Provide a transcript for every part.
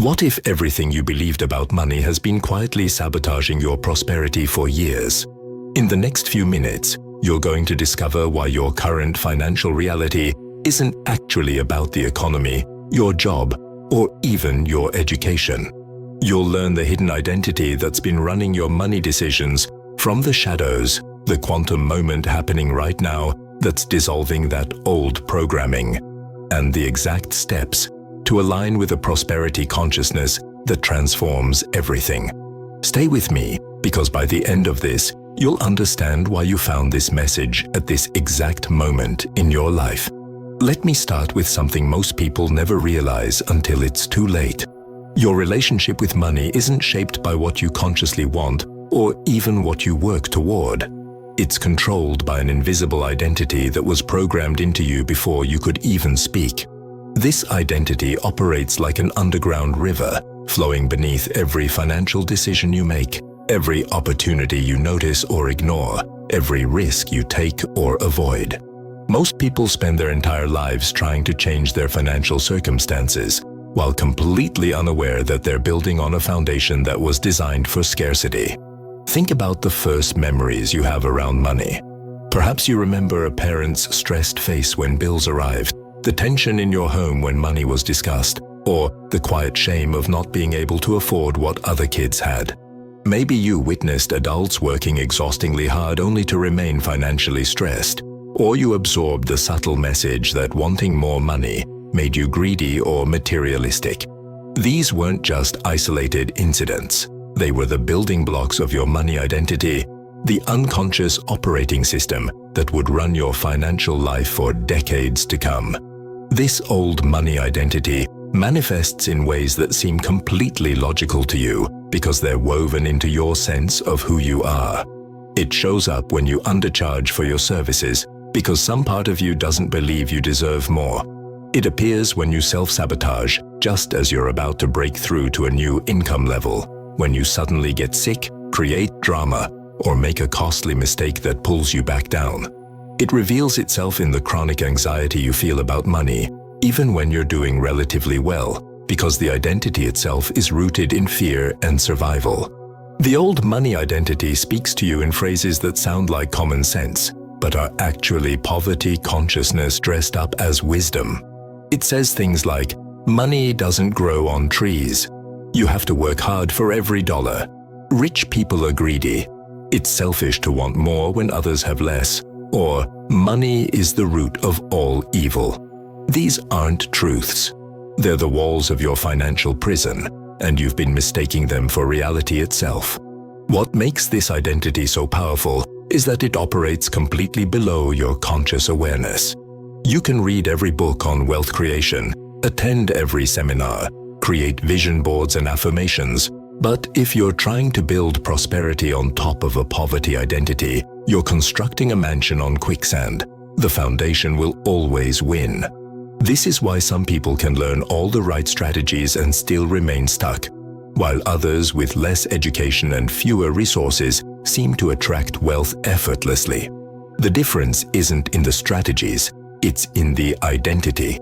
What if everything you believed about money has been quietly sabotaging your prosperity for years? In the next few minutes, you're going to discover why your current financial reality isn't actually about the economy, your job, or even your education. You'll learn the hidden identity that's been running your money decisions from the shadows, the quantum moment happening right now that's dissolving that old programming, and the exact steps to align with a prosperity consciousness that transforms everything. Stay with me, because by the end of this, you'll understand why you found this message at this exact moment in your life. Let me start with something most people never realize until it's too late. Your relationship with money isn't shaped by what you consciously want or even what you work toward. It's controlled by an invisible identity that was programmed into you before you could even speak. This identity operates like an underground river, flowing beneath every financial decision you make, every opportunity you notice or ignore, every risk you take or avoid. Most people spend their entire lives trying to change their financial circumstances, while completely unaware that they're building on a foundation that was designed for scarcity. Think about the first memories you have around money. Perhaps you remember a parent's stressed face when bills arrived, the tension in your home when money was discussed, or the quiet shame of not being able to afford what other kids had. Maybe you witnessed adults working exhaustingly hard only to remain financially stressed, or you absorbed the subtle message that wanting more money made you greedy or materialistic. These weren't just isolated incidents. They were the building blocks of your money identity, the unconscious operating system that would run your financial life for decades to come. This old money identity manifests in ways that seem completely logical to you because they're woven into your sense of who you are. It shows up when you undercharge for your services because some part of you doesn't believe you deserve more. It appears when you self-sabotage just as you're about to break through to a new income level, when you suddenly get sick, create drama, or make a costly mistake that pulls you back down. It reveals itself in the chronic anxiety you feel about money, even when you're doing relatively well, because the identity itself is rooted in fear and survival. The old money identity speaks to you in phrases that sound like common sense, but are actually poverty consciousness dressed up as wisdom. It says things like, money doesn't grow on trees. You have to work hard for every dollar. Rich people are greedy. It's selfish to want more when others have less. Or, money is the root of all evil. These aren't truths. They're the walls of your financial prison, and you've been mistaking them for reality itself. What makes this identity so powerful is that it operates completely below your conscious awareness. You can read every book on wealth creation, attend every seminar, create vision boards and affirmations, but if you're trying to build prosperity on top of a poverty identity, you're constructing a mansion on quicksand. The foundation will always win. This is why some people can learn all the right strategies and still remain stuck, while others with less education and fewer resources seem to attract wealth effortlessly. The difference isn't in the strategies, it's in the identity.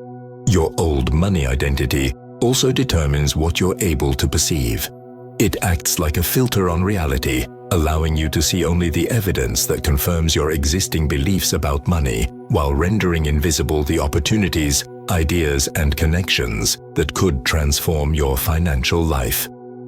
Your old money identity also determines what you're able to perceive. It acts like a filter on reality, allowing you to see only the evidence that confirms your existing beliefs about money, while rendering invisible the opportunities, ideas, and connections that could transform your financial life.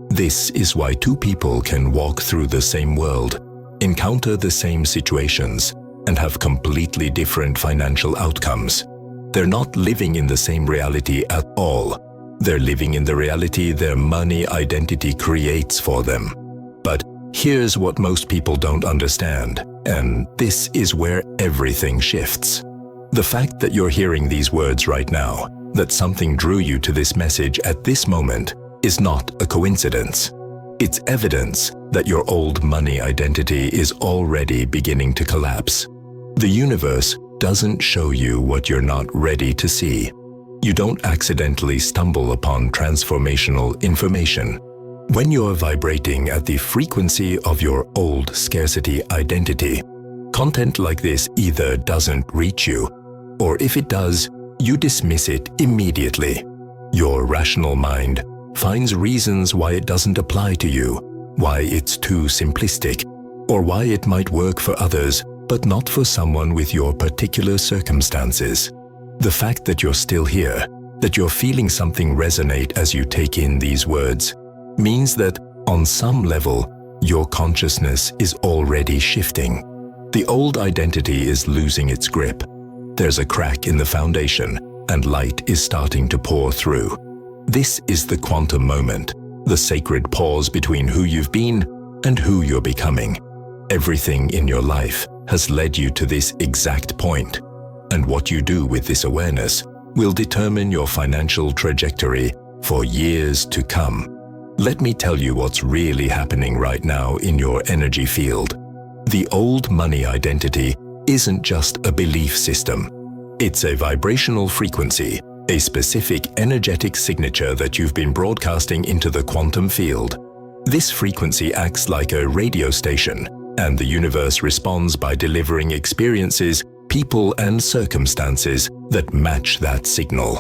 This is why two people can walk through the same world, encounter the same situations, and have completely different financial outcomes. They're not living in the same reality at all. They're living in the reality their money identity creates for them. But here's what most people don't understand, and this is where everything shifts. The fact that you're hearing these words right now, that something drew you to this message at this moment, is not a coincidence. It's evidence that your old money identity is already beginning to collapse. The universe doesn't show you what you're not ready to see. You don't accidentally stumble upon transformational information. When you're vibrating at the frequency of your old scarcity identity, content like this either doesn't reach you, or if it does, you dismiss it immediately. Your rational mind finds reasons why it doesn't apply to you, why it's too simplistic, or why it might work for others but not for someone with your particular circumstances. The fact that you're still here, that you're feeling something resonate as you take in these words, means that, on some level, your consciousness is already shifting. The old identity is losing its grip. There's a crack in the foundation, and light is starting to pour through. This is the quantum moment, the sacred pause between who you've been and who you're becoming. Everything in your life has led you to this exact point, and what you do with this awareness will determine your financial trajectory for years to come. Let me tell you what's really happening right now in your energy field. The old money identity isn't just a belief system. It's a vibrational frequency, a specific energetic signature that you've been broadcasting into the quantum field. This frequency acts like a radio station, and the universe responds by delivering experiences, people, and circumstances that match that signal.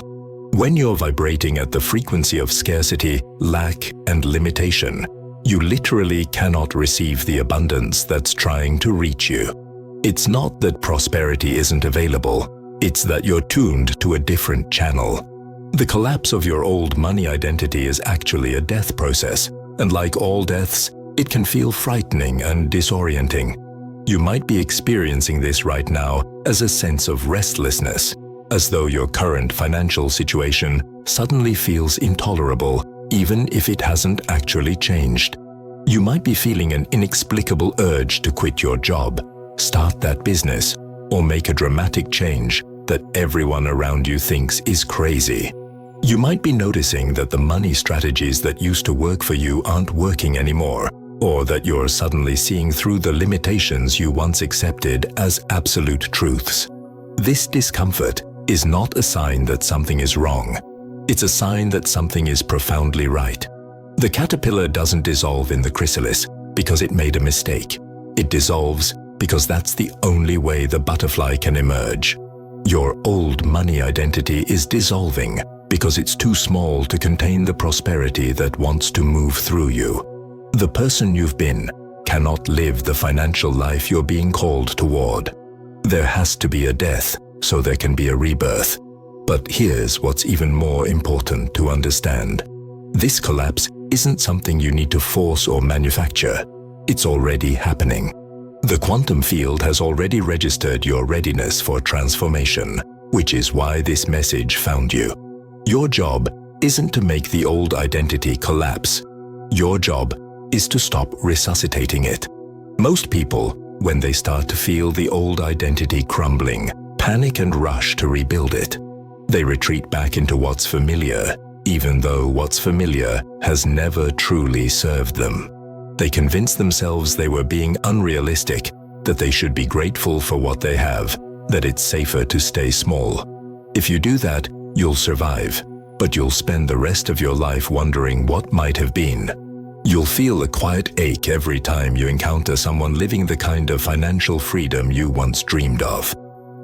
When you're vibrating at the frequency of scarcity, lack, and limitation, you literally cannot receive the abundance that's trying to reach you. It's not that prosperity isn't available, it's that you're tuned to a different channel. The collapse of your old money identity is actually a death process, and like all deaths, it can feel frightening and disorienting. You might be experiencing this right now as a sense of restlessness, as though your current financial situation suddenly feels intolerable, even if it hasn't actually changed. You might be feeling an inexplicable urge to quit your job, start that business, or make a dramatic change that everyone around you thinks is crazy. You might be noticing that the money strategies that used to work for you aren't working anymore, or that you're suddenly seeing through the limitations you once accepted as absolute truths. This discomfort is not a sign that something is wrong. It's a sign that something is profoundly right. The caterpillar doesn't dissolve in the chrysalis because it made a mistake. It dissolves because that's the only way the butterfly can emerge. Your old money identity is dissolving because it's too small to contain the prosperity that wants to move through you. The person you've been cannot live the financial life you're being called toward. There has to be a death so there can be a rebirth. But here's what's even more important to understand. This collapse isn't something you need to force or manufacture. It's already happening. The quantum field has already registered your readiness for transformation, which is why this message found you. Your job isn't to make the old identity collapse. Your job is to stop resuscitating it. Most people, when they start to feel the old identity crumbling, panic and rush to rebuild it. They retreat back into what's familiar, even though what's familiar has never truly served them. They convince themselves they were being unrealistic, that they should be grateful for what they have, that it's safer to stay small. If you do that, you'll survive, but you'll spend the rest of your life wondering what might have been. You'll feel a quiet ache every time you encounter someone living the kind of financial freedom you once dreamed of.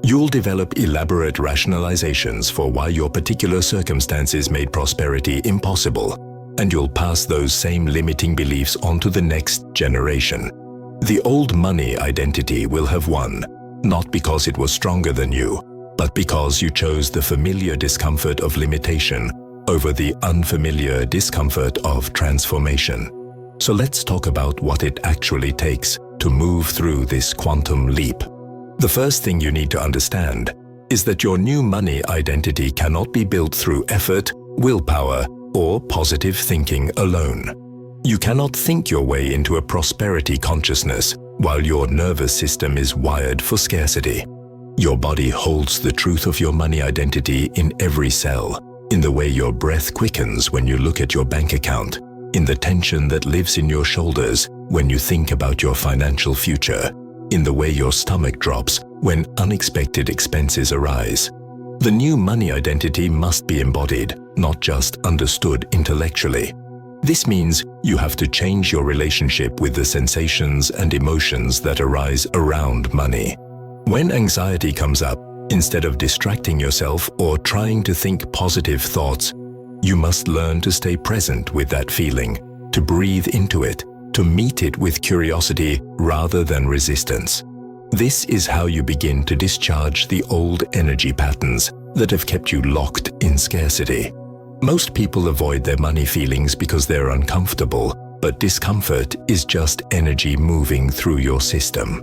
You'll develop elaborate rationalizations for why your particular circumstances made prosperity impossible, and you'll pass those same limiting beliefs on to the next generation. The old money identity will have won, not because it was stronger than you, but because you chose the familiar discomfort of limitation over the unfamiliar discomfort of transformation. So let's talk about what it actually takes to move through this quantum leap. The first thing you need to understand is that your new money identity cannot be built through effort, willpower, or positive thinking alone. You cannot think your way into a prosperity consciousness while your nervous system is wired for scarcity. Your body holds the truth of your money identity in every cell, in the way your breath quickens when you look at your bank account, in the tension that lives in your shoulders when you think about your financial future, in the way your stomach drops when unexpected expenses arise. The new money identity must be embodied, not just understood intellectually. This means you have to change your relationship with the sensations and emotions that arise around money. When anxiety comes up, instead of distracting yourself or trying to think positive thoughts, You must learn to stay present with that feeling, to breathe into it, to meet it with curiosity rather than resistance. This is how you begin to discharge the old energy patterns that have kept you locked in scarcity. Most people avoid their money feelings because they're uncomfortable, but discomfort is just energy moving through your system.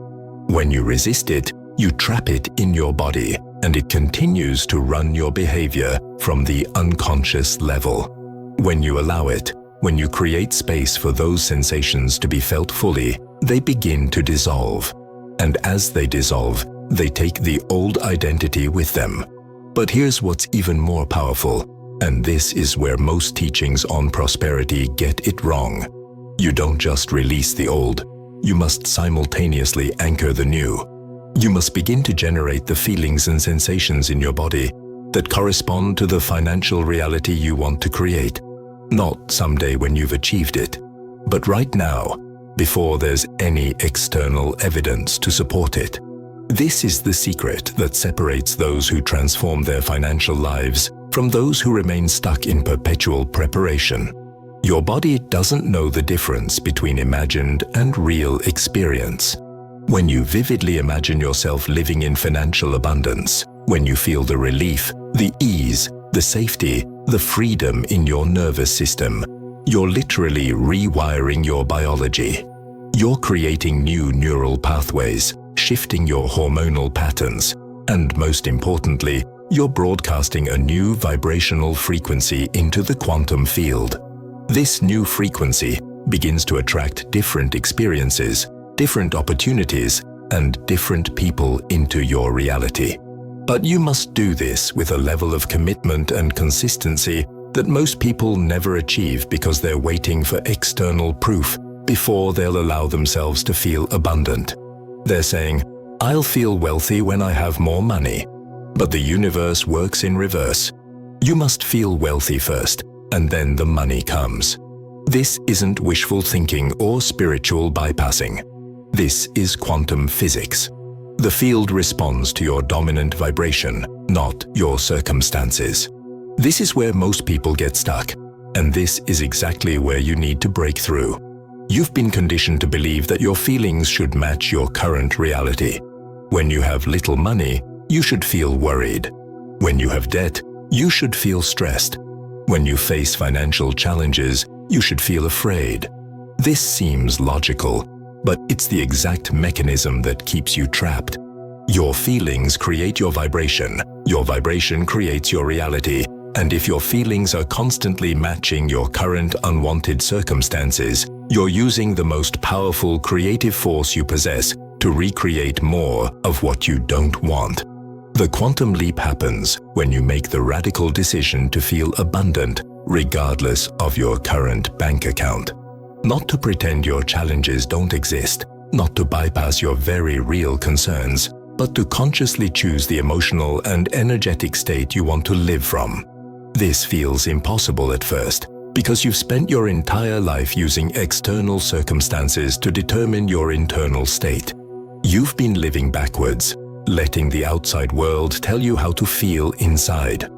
When you resist it, you trap it in your body, and it continues to run your behavior from the unconscious level. When you allow it, when you create space for those sensations to be felt fully, they begin to dissolve. And as they dissolve, they take the old identity with them. But here's what's even more powerful, and this is where most teachings on prosperity get it wrong. You don't just release the old, you must simultaneously anchor the new. You must begin to generate the feelings and sensations in your body that correspond to the financial reality you want to create. Not someday when you've achieved it, but right now, before there's any external evidence to support it. This is the secret that separates those who transform their financial lives from those who remain stuck in perpetual preparation. Your body doesn't know the difference between imagined and real experience. When you vividly imagine yourself living in financial abundance, when you feel the relief, the ease, the safety, the freedom in your nervous system, you're literally rewiring your biology. You're creating new neural pathways, shifting your hormonal patterns, and most importantly, you're broadcasting a new vibrational frequency into the quantum field. This new frequency begins to attract different experiences, different opportunities, and different people into your reality. But you must do this with a level of commitment and consistency that most people never achieve because they're waiting for external proof before they'll allow themselves to feel abundant. They're saying, "I'll feel wealthy when I have more money." But the universe works in reverse. You must feel wealthy first, and then the money comes. This isn't wishful thinking or spiritual bypassing. This is quantum physics. The field responds to your dominant vibration, not your circumstances. This is where most people get stuck, and this is exactly where you need to break through. You've been conditioned to believe that your feelings should match your current reality. When you have little money, you should feel worried. When you have debt, you should feel stressed. When you face financial challenges, you should feel afraid. This seems logical, but it's the exact mechanism that keeps you trapped. Your feelings create your vibration creates your reality, and if your feelings are constantly matching your current unwanted circumstances, you're using the most powerful creative force you possess to recreate more of what you don't want. The quantum leap happens when you make the radical decision to feel abundant regardless of your current bank account. Not to pretend your challenges don't exist, not to bypass your very real concerns, but to consciously choose the emotional and energetic state you want to live from. This feels impossible at first, because you've spent your entire life using external circumstances to determine your internal state. You've been living backwards, letting the outside world tell you how to feel inside.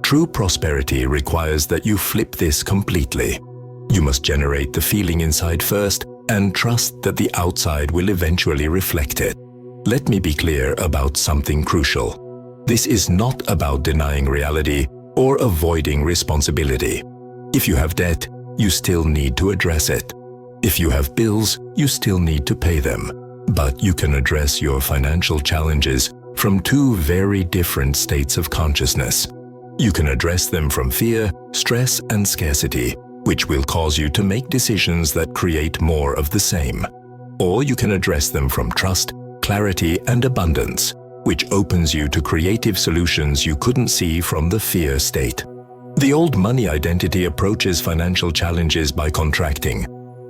True prosperity requires that you flip this completely. You must generate the feeling inside first and trust that the outside will eventually reflect it. Let me be clear about something crucial. This is not about denying reality or avoiding responsibility. If you have debt, you still need to address it. If you have bills, you still need to pay them. But you can address your financial challenges from two very different states of consciousness. You can address them from fear, stress, and scarcity, which will cause you to make decisions that create more of the same. Or you can address them from trust, clarity, and abundance, which opens you to creative solutions you couldn't see from the fear state. The old money identity approaches financial challenges by contracting.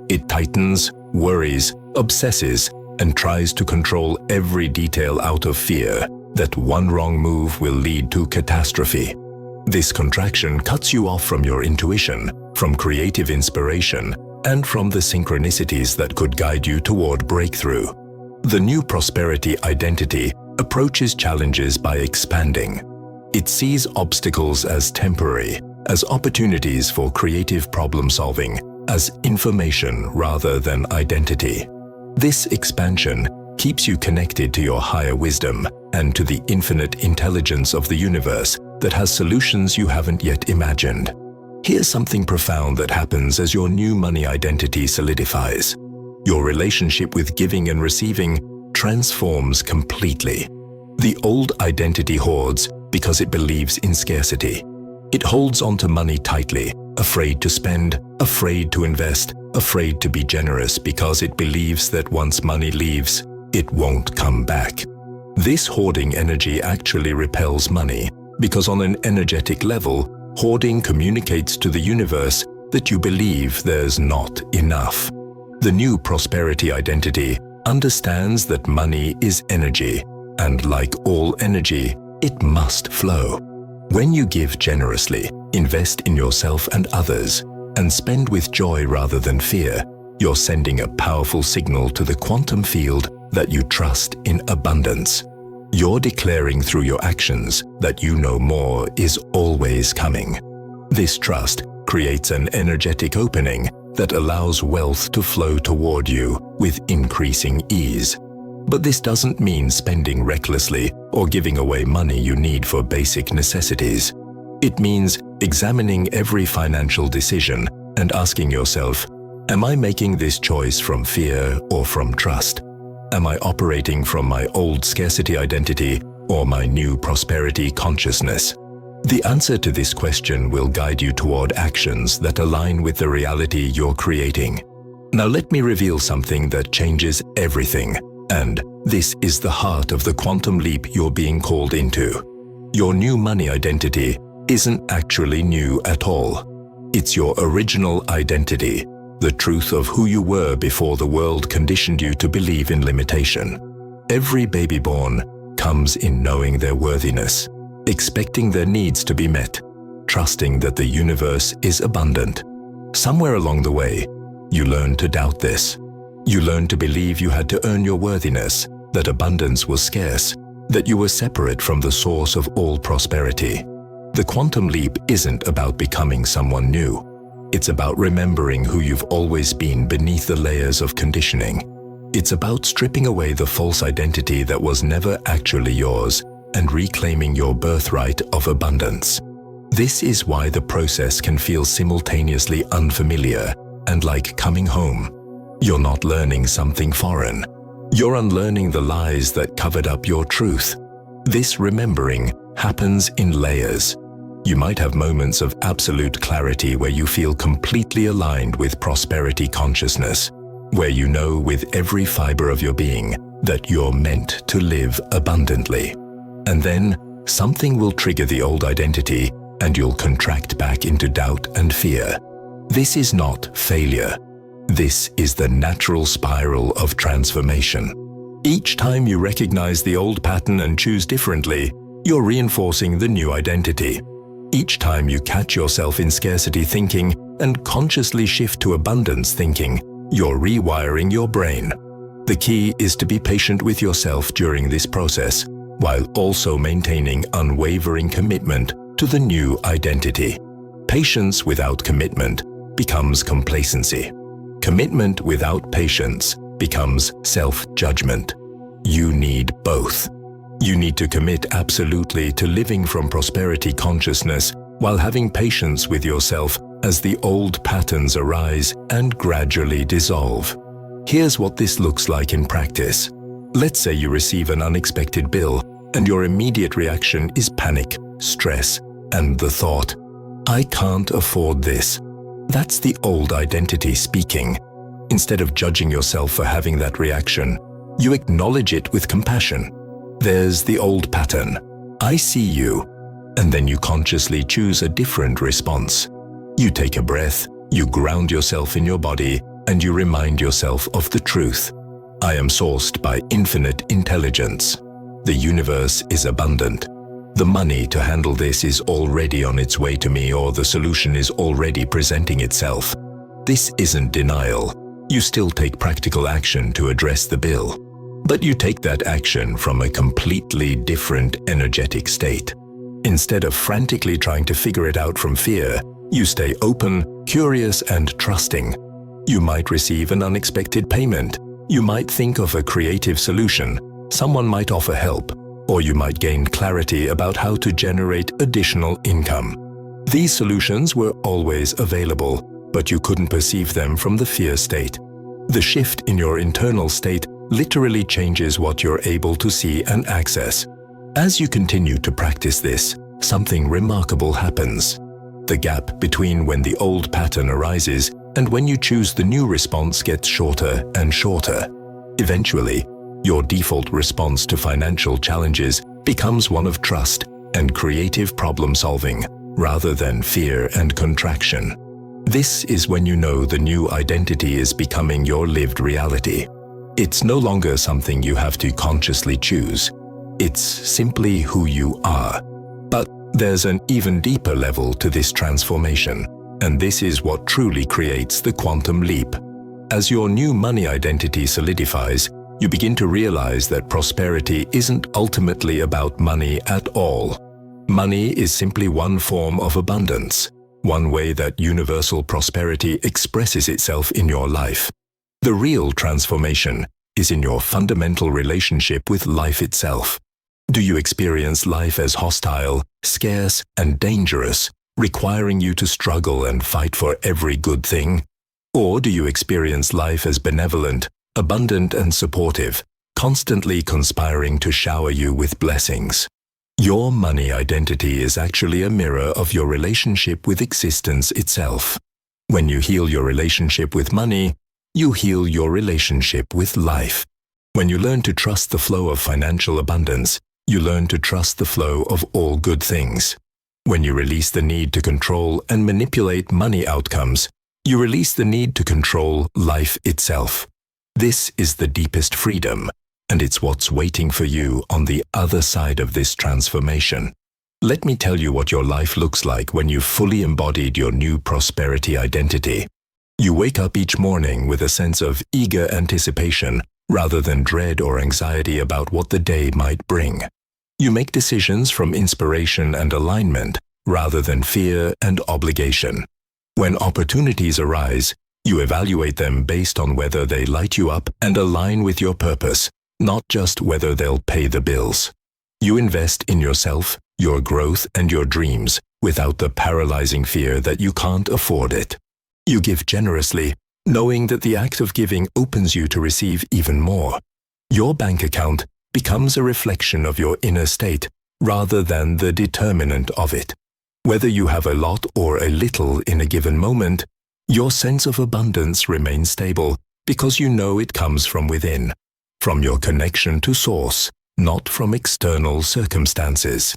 It tightens, worries, obsesses, and tries to control every detail out of fear that one wrong move will lead to catastrophe. This contraction cuts you off from your intuition, from creative inspiration, and from the synchronicities that could guide you toward breakthrough. The new prosperity identity approaches challenges by expanding. It sees obstacles as temporary as opportunities for creative problem solving, as information rather than identity. This expansion keeps you connected to your higher wisdom and to the infinite intelligence of the universe that has solutions you haven't yet imagined. Here's something profound that happens as your new money identity solidifies. Your relationship with giving and receiving transforms completely. The old identity hoards because it believes in scarcity. It holds onto money tightly, afraid to spend, afraid to invest, afraid to be generous because it believes that once money leaves, it won't come back. This hoarding energy actually repels money because on an energetic level, hoarding communicates to the universe that you believe there's not enough. The new prosperity identity understands that money is energy, and like all energy, it must flow. When you give generously, invest in yourself and others, and spend with joy rather than fear, you're sending a powerful signal to the quantum field that you trust in abundance. You're declaring through your actions that you know more is always coming. This trust creates an energetic opening that allows wealth to flow toward you with increasing ease. But this doesn't mean spending recklessly or giving away money you need for basic necessities. It means examining every financial decision and asking yourself, am I making this choice from fear or from trust? Am I operating from my old scarcity identity or my new prosperity consciousness? The answer to this question will guide you toward actions that align with the reality you're creating. Now let me reveal something that changes everything, and this is the heart of the quantum leap you're being called into. Your new money identity isn't actually new at all. It's your original identity, the truth of who you were before the world conditioned you to believe in limitation. Every baby born comes in knowing their worthiness, expecting their needs to be met, trusting that the universe is abundant. Somewhere along the way, you learn to doubt this. You learn to believe you had to earn your worthiness, that abundance was scarce, that you were separate from the source of all prosperity. The quantum leap isn't about becoming someone new. It's about remembering who you've always been beneath the layers of conditioning. It's about stripping away the false identity that was never actually yours and reclaiming your birthright of abundance. This is why the process can feel simultaneously unfamiliar and like coming home. You're not learning something foreign. You're unlearning the lies that covered up your truth. This remembering happens in layers. You might have moments of absolute clarity where you feel completely aligned with prosperity consciousness, where you know with every fiber of your being that you're meant to live abundantly. And then something will trigger the old identity and you'll contract back into doubt and fear. This is not failure. This is the natural spiral of transformation. Each time you recognize the old pattern and choose differently, you're reinforcing the new identity. Each time you catch yourself in scarcity thinking and consciously shift to abundance thinking, you're rewiring your brain. The key is to be patient with yourself during this process, while also maintaining unwavering commitment to the new identity. Patience without commitment becomes complacency. Commitment without patience becomes self-judgment. You need both. You need to commit absolutely to living from prosperity consciousness while having patience with yourself as the old patterns arise and gradually dissolve. Here's what this looks like in practice. Let's say you receive an unexpected bill and your immediate reaction is panic, stress, and the thought, I can't afford this. That's the old identity speaking. Instead of judging yourself for having that reaction, you acknowledge it with compassion. There's the old pattern. I see you. And then you consciously choose a different response. You take a breath, you ground yourself in your body, and you remind yourself of the truth. I am sourced by infinite intelligence. The universe is abundant. The money to handle this is already on its way to me, or the solution is already presenting itself. This isn't denial. You still take practical action to address the bill. But you take that action from a completely different energetic state. Instead of frantically trying to figure it out from fear, you stay open, curious, and trusting. You might receive an unexpected payment. You might think of a creative solution. Someone might offer help, or you might gain clarity about how to generate additional income. These solutions were always available, but you couldn't perceive them from the fear state. The shift in your internal state literally changes what you're able to see and access. As you continue to practice this, something remarkable happens. The gap between when the old pattern arises and when you choose the new response gets shorter and shorter. Eventually, your default response to financial challenges becomes one of trust and creative problem-solving, rather than fear and contraction. This is when you know the new identity is becoming your lived reality. It's no longer something you have to consciously choose. It's simply who you are. But there's an even deeper level to this transformation, and this is what truly creates the quantum leap. As your new money identity solidifies, you begin to realize that prosperity isn't ultimately about money at all. Money is simply one form of abundance, one way that universal prosperity expresses itself in your life. The real transformation is in your fundamental relationship with life itself. Do you experience life as hostile, scarce, and dangerous, requiring you to struggle and fight for every good thing? Or do you experience life as benevolent, abundant, and supportive, constantly conspiring to shower you with blessings? Your money identity is actually a mirror of your relationship with existence itself. When you heal your relationship with money, you heal your relationship with life. When you learn to trust the flow of financial abundance, you learn to trust the flow of all good things. When you release the need to control and manipulate money outcomes, you release the need to control life itself. This is the deepest freedom, and it's what's waiting for you on the other side of this transformation. Let me tell you what your life looks like when you've fully embodied your new prosperity identity. You wake up each morning with a sense of eager anticipation rather than dread or anxiety about what the day might bring. You make decisions from inspiration and alignment rather than fear and obligation. When opportunities arise, you evaluate them based on whether they light you up and align with your purpose, not just whether they'll pay the bills. You invest in yourself, your growth, and your dreams without the paralyzing fear that you can't afford it. You give generously, knowing that the act of giving opens you to receive even more. Your bank account becomes a reflection of your inner state rather than the determinant of it. Whether you have a lot or a little in a given moment, your sense of abundance remains stable because you know it comes from within, from your connection to source, not from external circumstances.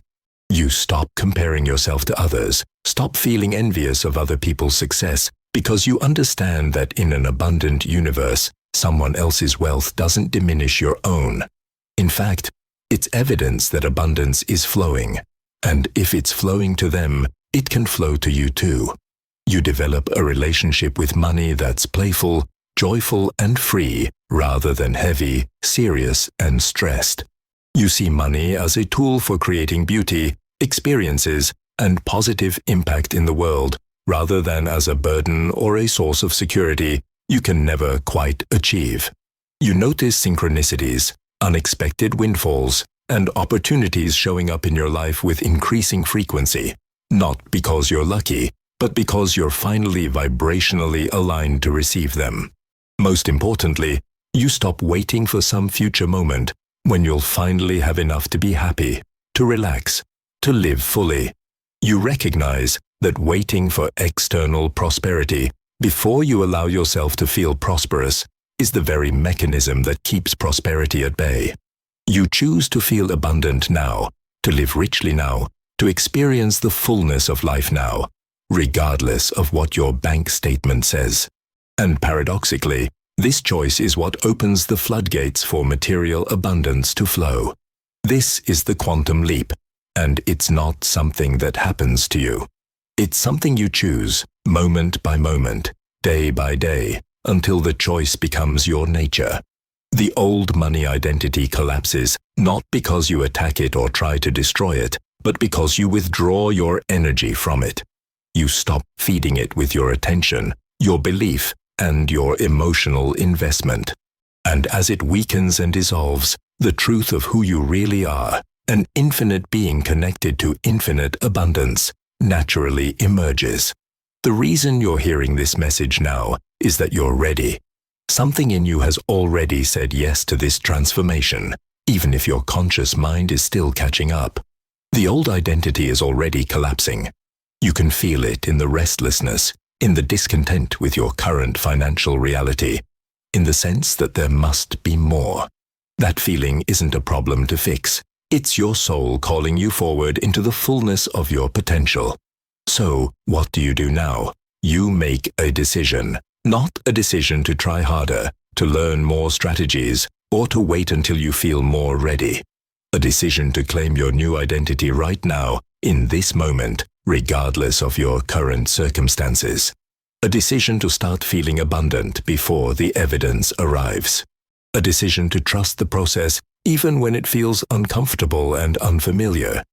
You stop comparing yourself to others, stop feeling envious of other people's success, because you understand that in an abundant universe, someone else's wealth doesn't diminish your own. In fact, it's evidence that abundance is flowing, and if it's flowing to them, it can flow to you too. You develop a relationship with money that's playful, joyful, and free, rather than heavy, serious, and stressed. You see money as a tool for creating beauty, experiences, and positive impact in the world, rather than as a burden or a source of security you can never quite achieve. You notice synchronicities, unexpected windfalls, and opportunities showing up in your life with increasing frequency, not because you're lucky, but because you're finally vibrationally aligned to receive them. Most importantly, you stop waiting for some future moment when you'll finally have enough to be happy, to relax, to live fully. You recognize that waiting for external prosperity before you allow yourself to feel prosperous is the very mechanism that keeps prosperity at bay. You choose to feel abundant now, to live richly now, to experience the fullness of life now, regardless of what your bank statement says. And paradoxically, this choice is what opens the floodgates for material abundance to flow. This is the quantum leap, and it's not something that happens to you. It's something you choose, moment by moment, day by day, until the choice becomes your nature. The old money identity collapses, not because you attack it or try to destroy it, but because you withdraw your energy from it. You stop feeding it with your attention, your belief, and your emotional investment. And as it weakens and dissolves, the truth of who you really are, an infinite being connected to infinite abundance, naturally emerges. The reason you're hearing this message now is that you're ready. Something in you has already said yes to this transformation, even if your conscious mind is still catching up. The old identity is already collapsing. You can feel it in the restlessness, in the discontent with your current financial reality, in the sense that there must be more. That feeling isn't a problem to fix. It's your soul calling you forward into the fullness of your potential. So, what do you do now? You make a decision. Not a decision to try harder, to learn more strategies, or to wait until you feel more ready. A decision to claim your new identity right now, in this moment, regardless of your current circumstances. A decision to start feeling abundant before the evidence arrives. A decision to trust the process even when it feels uncomfortable and unfamiliar.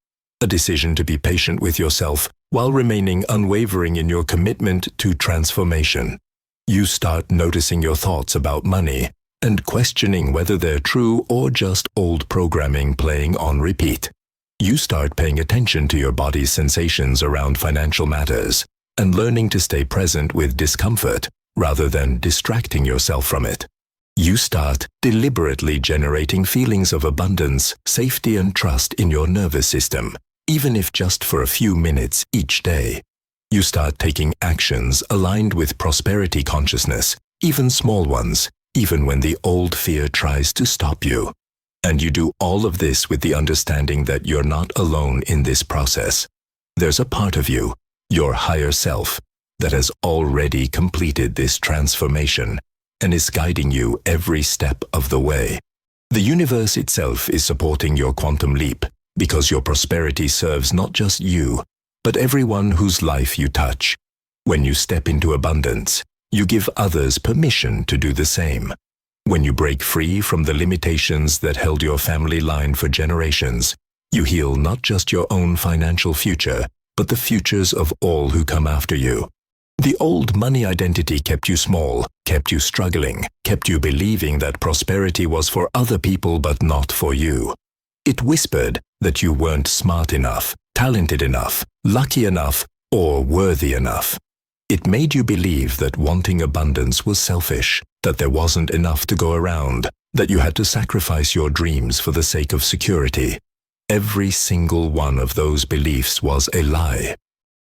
A decision to be patient with yourself while remaining unwavering in your commitment to transformation. You start noticing your thoughts about money and questioning whether they're true or just old programming playing on repeat. You start paying attention to your body's sensations around financial matters and learning to stay present with discomfort rather than distracting yourself from it. You start deliberately generating feelings of abundance, safety, and trust in your nervous system, even if just for a few minutes each day. You start taking actions aligned with prosperity consciousness, even small ones, even when the old fear tries to stop you. And you do all of this with the understanding that you're not alone in this process. There's a part of you, your higher self, that has already completed this transformation and is guiding you every step of the way. The universe itself is supporting your quantum leap because your prosperity serves not just you, but everyone whose life you touch. When you step into abundance, you give others permission to do the same. When you break free from the limitations that held your family line for generations, you heal not just your own financial future, but the futures of all who come after you. The old money identity kept you small, kept you struggling, kept you believing that prosperity was for other people but not for you. It whispered that you weren't smart enough, talented enough, lucky enough, or worthy enough. It made you believe that wanting abundance was selfish, that there wasn't enough to go around, that you had to sacrifice your dreams for the sake of security. Every single one of those beliefs was a lie.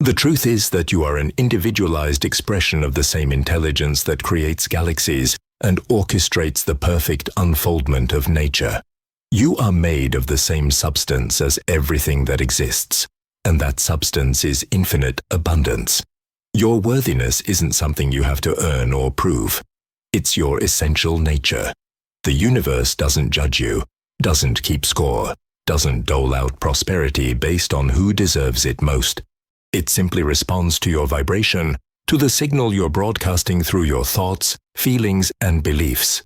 The truth is that you are an individualized expression of the same intelligence that creates galaxies and orchestrates the perfect unfoldment of nature. You are made of the same substance as everything that exists, and that substance is infinite abundance. Your worthiness isn't something you have to earn or prove. It's your essential nature. The universe doesn't judge you, doesn't keep score, doesn't dole out prosperity based on who deserves it most. It simply responds to your vibration, to the signal you're broadcasting through your thoughts, feelings, and beliefs.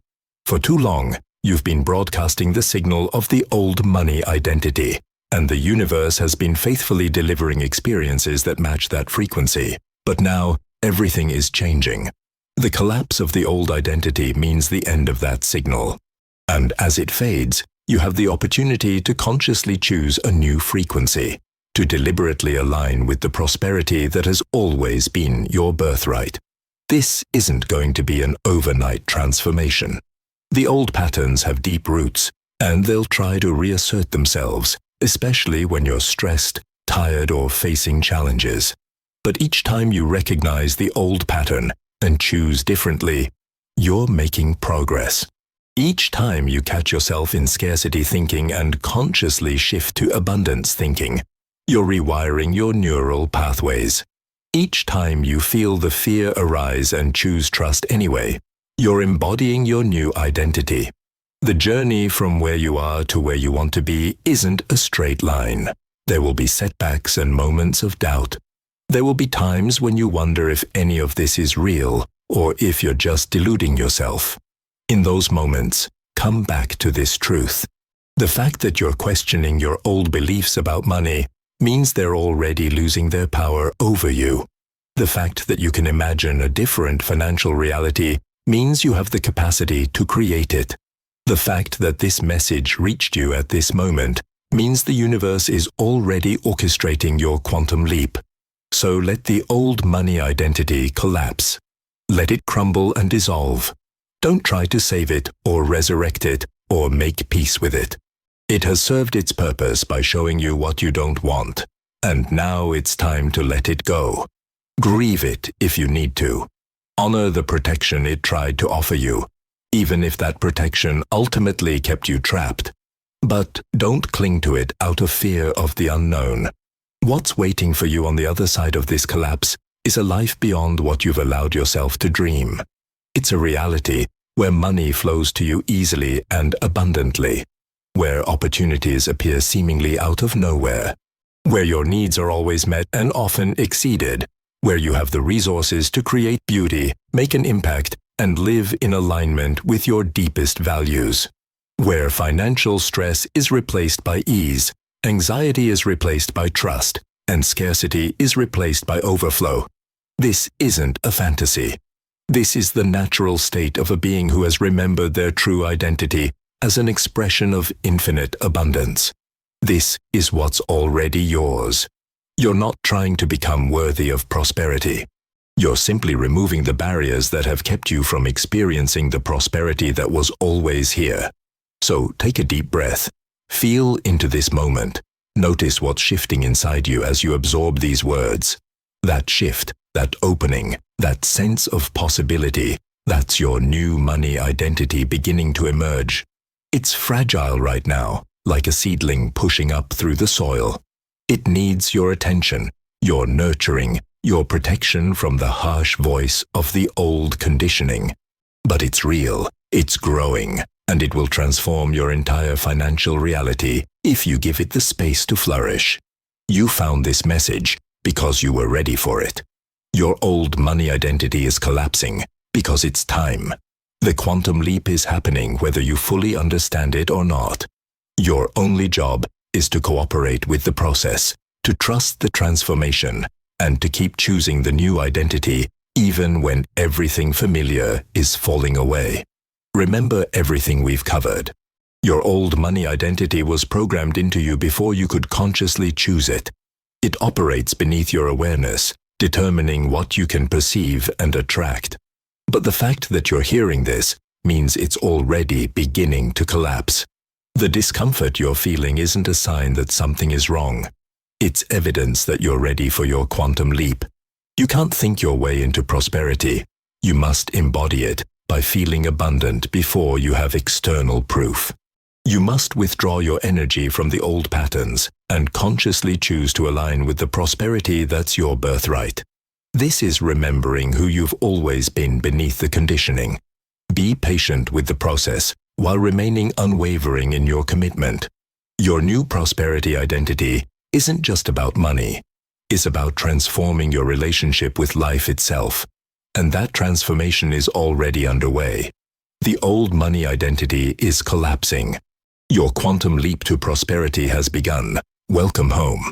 For too long, you've been broadcasting the signal of the old money identity, and the universe has been faithfully delivering experiences that match that frequency. But now, everything is changing. The collapse of the old identity means the end of that signal. And as it fades, you have the opportunity to consciously choose a new frequency, to deliberately align with the prosperity that has always been your birthright. This isn't going to be an overnight transformation. The old patterns have deep roots, and they'll try to reassert themselves, especially when you're stressed, tired, or facing challenges. But each time you recognize the old pattern and choose differently, you're making progress. Each time you catch yourself in scarcity thinking and consciously shift to abundance thinking, you're rewiring your neural pathways. Each time you feel the fear arise and choose trust anyway, you're embodying your new identity. The journey from where you are to where you want to be isn't a straight line. There will be setbacks and moments of doubt. There will be times when you wonder if any of this is real or if you're just deluding yourself. In those moments, come back to this truth. The fact that you're questioning your old beliefs about money means they're already losing their power over you. The fact that you can imagine a different financial reality means you have the capacity to create it. The fact that this message reached you at this moment means the universe is already orchestrating your quantum leap. So let the old money identity collapse. Let it crumble and dissolve. Don't try to save it or resurrect it or make peace with it. It has served its purpose by showing you what you don't want, and now it's time to let it go. Grieve it if you need to. Honor the protection it tried to offer you, even if that protection ultimately kept you trapped. But don't cling to it out of fear of the unknown. What's waiting for you on the other side of this collapse is a life beyond what you've allowed yourself to dream. It's a reality where money flows to you easily and abundantly, where opportunities appear seemingly out of nowhere, where your needs are always met and often exceeded, where you have the resources to create beauty, make an impact, and live in alignment with your deepest values, where financial stress is replaced by ease, anxiety is replaced by trust, and scarcity is replaced by overflow. This isn't a fantasy. This is the natural state of a being who has remembered their true identity as an expression of infinite abundance. This is what's already yours. You're not trying to become worthy of prosperity. You're simply removing the barriers that have kept you from experiencing the prosperity that was always here. So take a deep breath. Feel into this moment. Notice what's shifting inside you as you absorb these words. That shift, that opening, that sense of possibility, that's your new money identity beginning to emerge. It's fragile right now, like a seedling pushing up through the soil. It needs your attention, your nurturing, your protection from the harsh voice of the old conditioning. But it's real, it's growing, and it will transform your entire financial reality if you give it the space to flourish. You found this message because you were ready for it. Your old money identity is collapsing because it's time. The quantum leap is happening whether you fully understand it or not. Your only job is to cooperate with the process, to trust the transformation, and to keep choosing the new identity even when everything familiar is falling away. Remember everything we've covered. Your old money identity was programmed into you before you could consciously choose it. It operates beneath your awareness, determining what you can perceive and attract. But the fact that you're hearing this means it's already beginning to collapse. The discomfort you're feeling isn't a sign that something is wrong. It's evidence that you're ready for your quantum leap. You can't think your way into prosperity. You must embody it by feeling abundant before you have external proof. You must withdraw your energy from the old patterns and consciously choose to align with the prosperity that's your birthright. This is remembering who you've always been beneath the conditioning. Be patient with the process while remaining unwavering in your commitment. Your new prosperity identity isn't just about money. It's about transforming your relationship with life itself. And that transformation is already underway. The old money identity is collapsing. Your quantum leap to prosperity has begun. Welcome home.